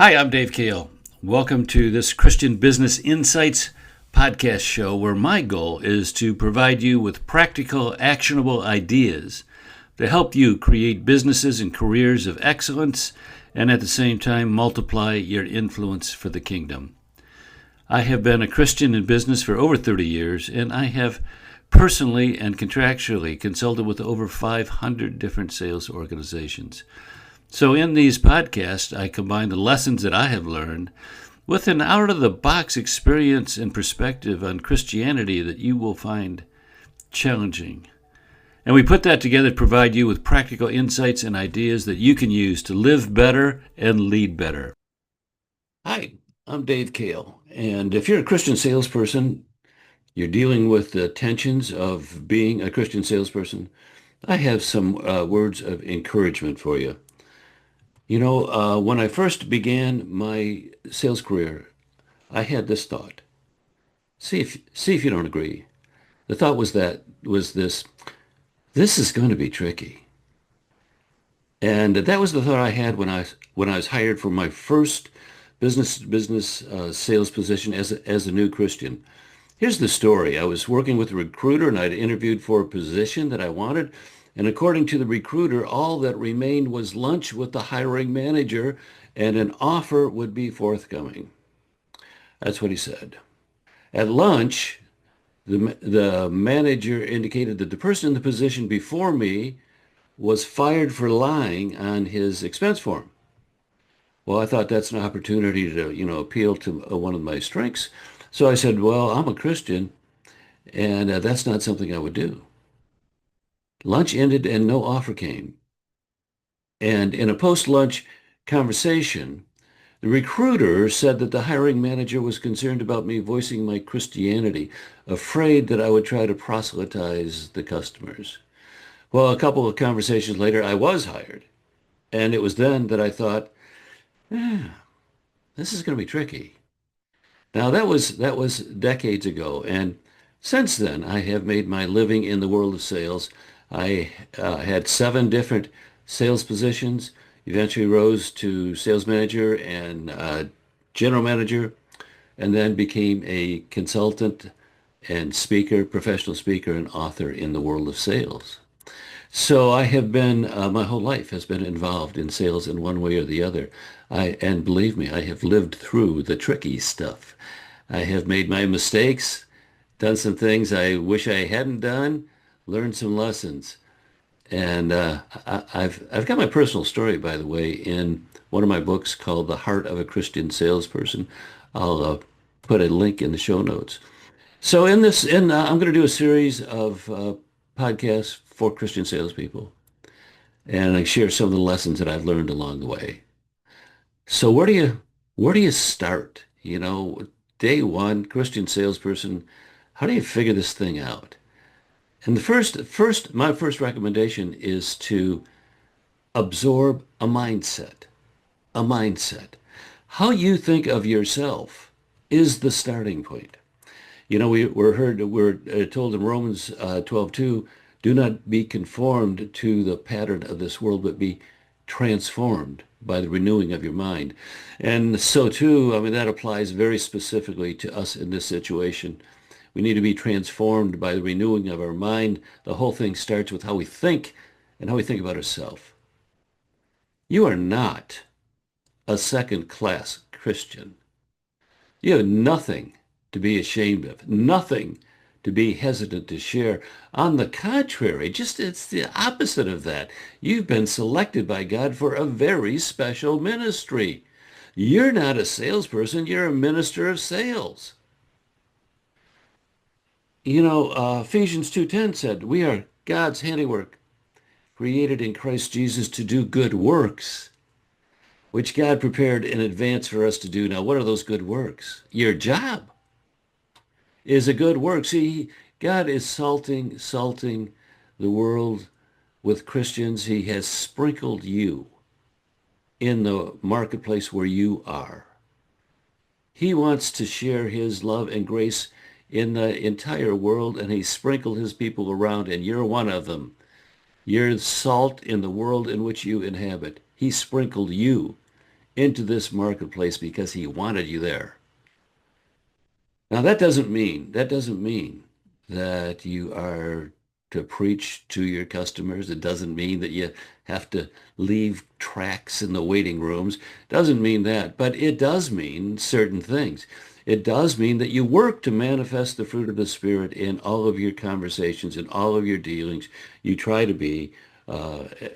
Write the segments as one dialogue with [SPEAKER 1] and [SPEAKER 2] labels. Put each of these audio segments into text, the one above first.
[SPEAKER 1] Hi, I'm Dave Kale. Welcome to this Christian Business Insights podcast show where my goal is to provide you with practical, actionable ideas to help you create businesses and careers of excellence and at the same time multiply your influence for the kingdom. I have been a Christian in business for over 30 years, and I have personally and contractually consulted with over 500 different sales organizations. So in these podcasts, I combine the lessons that I have learned with an out-of-the-box experience and perspective on Christianity that you will find challenging. And we put that together to provide you with practical insights and ideas that you can use to live better and lead better. Hi, I'm Dave Kale. And if you're a Christian salesperson, you're dealing with the tensions of being a Christian salesperson, I have some words of encouragement for you. When I first began my sales career, I had this thought. See if you don't agree. The thought was this is going to be tricky. And that was the thought I had when I was hired for my first business sales position as a new Christian. Here's the story. I was working with a recruiter and I'd interviewed for a position that I wanted. And according to the recruiter, all that remained was lunch with the hiring manager and an offer would be forthcoming. That's what he said. At lunch, the manager indicated that the person in the position before me was fired for lying on his expense form. Well, I thought that's an opportunity to, appeal to one of my strengths. So I said, well, I'm a Christian, and that's not something I would do. Lunch ended and no offer came. And in a post-lunch conversation, the recruiter said that the hiring manager was concerned about me voicing my Christianity, afraid that I would try to proselytize the customers. Well, a couple of conversations later, I was hired. And it was then that I thought, this is going to be tricky. Now, that was decades ago. And since then, I have made my living in the world of sales. I had 7 different sales positions, eventually rose to sales manager and general manager, and then became a consultant and speaker, professional speaker and author in the world of sales. So I have been, my whole life has been involved in sales in one way or the other. And believe me, I have lived through the tricky stuff. I have made my mistakes, done some things I wish I hadn't done, learned some lessons. And I've got my personal story, by the way, in one of my books called The Heart of a Christian Salesperson. I'll put a link in the show notes. So I'm going to do a series of podcasts for Christian salespeople, and I share some of the lessons that I've learned along the way. So where do you start? Day one, Christian salesperson, how do you figure this thing out? And my first recommendation is to absorb a mindset. A mindset. How you think of yourself is the starting point. We're told in Romans 12:2, do not be conformed to the pattern of this world, but be transformed by the renewing of your mind. And so too, that applies very specifically to us in this situation. We need to be transformed by the renewing of our mind. The whole thing starts with how we think and how we think about ourselves. You are not a second-class Christian. You have nothing to be ashamed of, nothing to be hesitant to share. On the contrary, it's the opposite of that. You've been selected by God for a very special ministry. You're not a salesperson, you're a minister of sales. Ephesians 2:10 said, we are God's handiwork, created in Christ Jesus to do good works, which God prepared in advance for us to do. Now, what are those good works? Your job is a good work. See, God is salting the world with Christians. He has sprinkled you in the marketplace where you are. He wants to share his love and grace in the entire world, and he sprinkled his people around, and you're one of them. You're salt in the world in which you inhabit. He sprinkled you into this marketplace because he wanted you there. Now that doesn't mean that you are to preach to your customers. It doesn't mean that you have to leave tracts in the waiting rooms. It doesn't mean that, but it does mean certain things. It does mean that you work to manifest the fruit of the Spirit in all of your conversations, in all of your dealings. You try to be,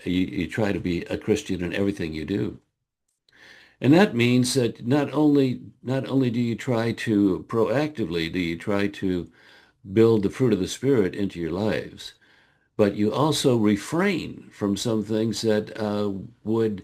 [SPEAKER 1] you try to be a Christian in everything you do. And that means that not only do you try to proactively do you try to build the fruit of the Spirit into your lives, but you also refrain from some things that would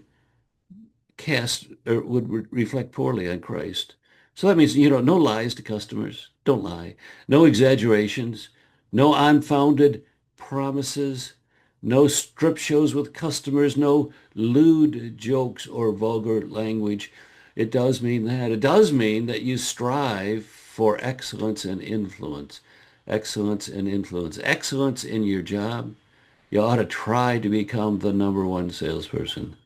[SPEAKER 1] cast or would reflect poorly on Christ. So that means, no lies to customers. Don't lie. No exaggerations. No unfounded promises. No strip shows with customers. No lewd jokes or vulgar language. It does mean that. It does mean that you strive for excellence and influence. Excellence and influence. Excellence in your job. You ought to try to become the number one salesperson.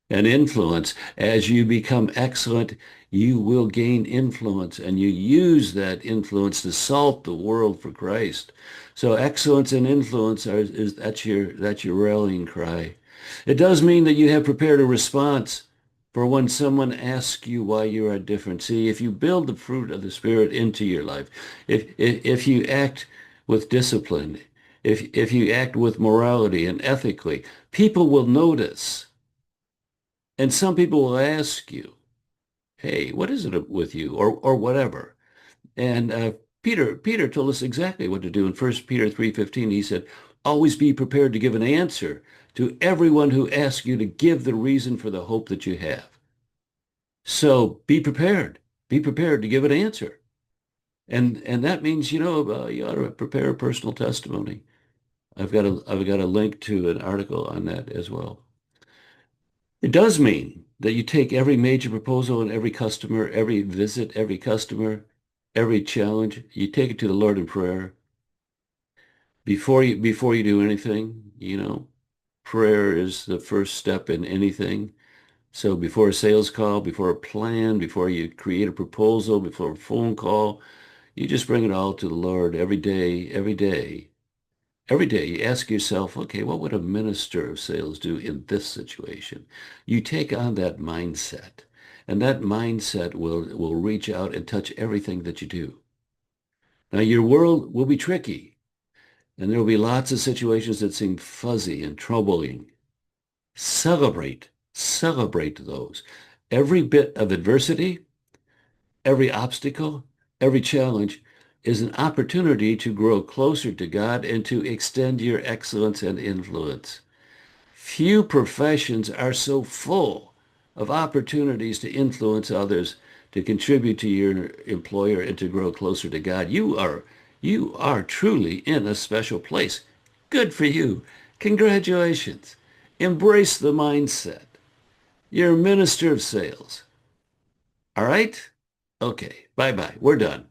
[SPEAKER 1] And influence. As you become excellent, you will gain influence, and you use that influence to salt the world for Christ. So excellence and influence that's your rallying cry. It does mean that you have prepared a response for when someone asks you why you are different. See, if you build the fruit of the Spirit into your life, if you act with discipline, if you act with morality and ethically, people will notice. And some people will ask you, hey, what is it with you? Or whatever. And Peter told us exactly what to do in 1 Peter 3:15. He said, always be prepared to give an answer to everyone who asks you to give the reason for the hope that you have. So be prepared. Be prepared to give an answer. And that means, you ought to prepare a personal testimony. I've got a link to an article on that as well. It does mean that you take every major proposal and every customer, every visit, every customer, every challenge, you take it to the Lord in prayer. Before you do anything, prayer is the first step in anything. So before a sales call, before a plan, before you create a proposal, before a phone call, you just bring it all to the Lord every day, every day. Every day you ask yourself, okay, what would a minister of sales do in this situation? You take on that mindset, and that mindset will reach out and touch everything that you do. Now, your world will be tricky, and there will be lots of situations that seem fuzzy and troubling. Celebrate those. Every bit of adversity, every obstacle, every challenge is an opportunity to grow closer to God and to extend your excellence and influence. Few professions are so full of opportunities to influence others, to contribute to your employer, and to grow closer to God. You are truly in a special place. Good for you. Congratulations. Embrace the mindset. You're a minister of sales. All right? Okay. Bye-bye. We're done.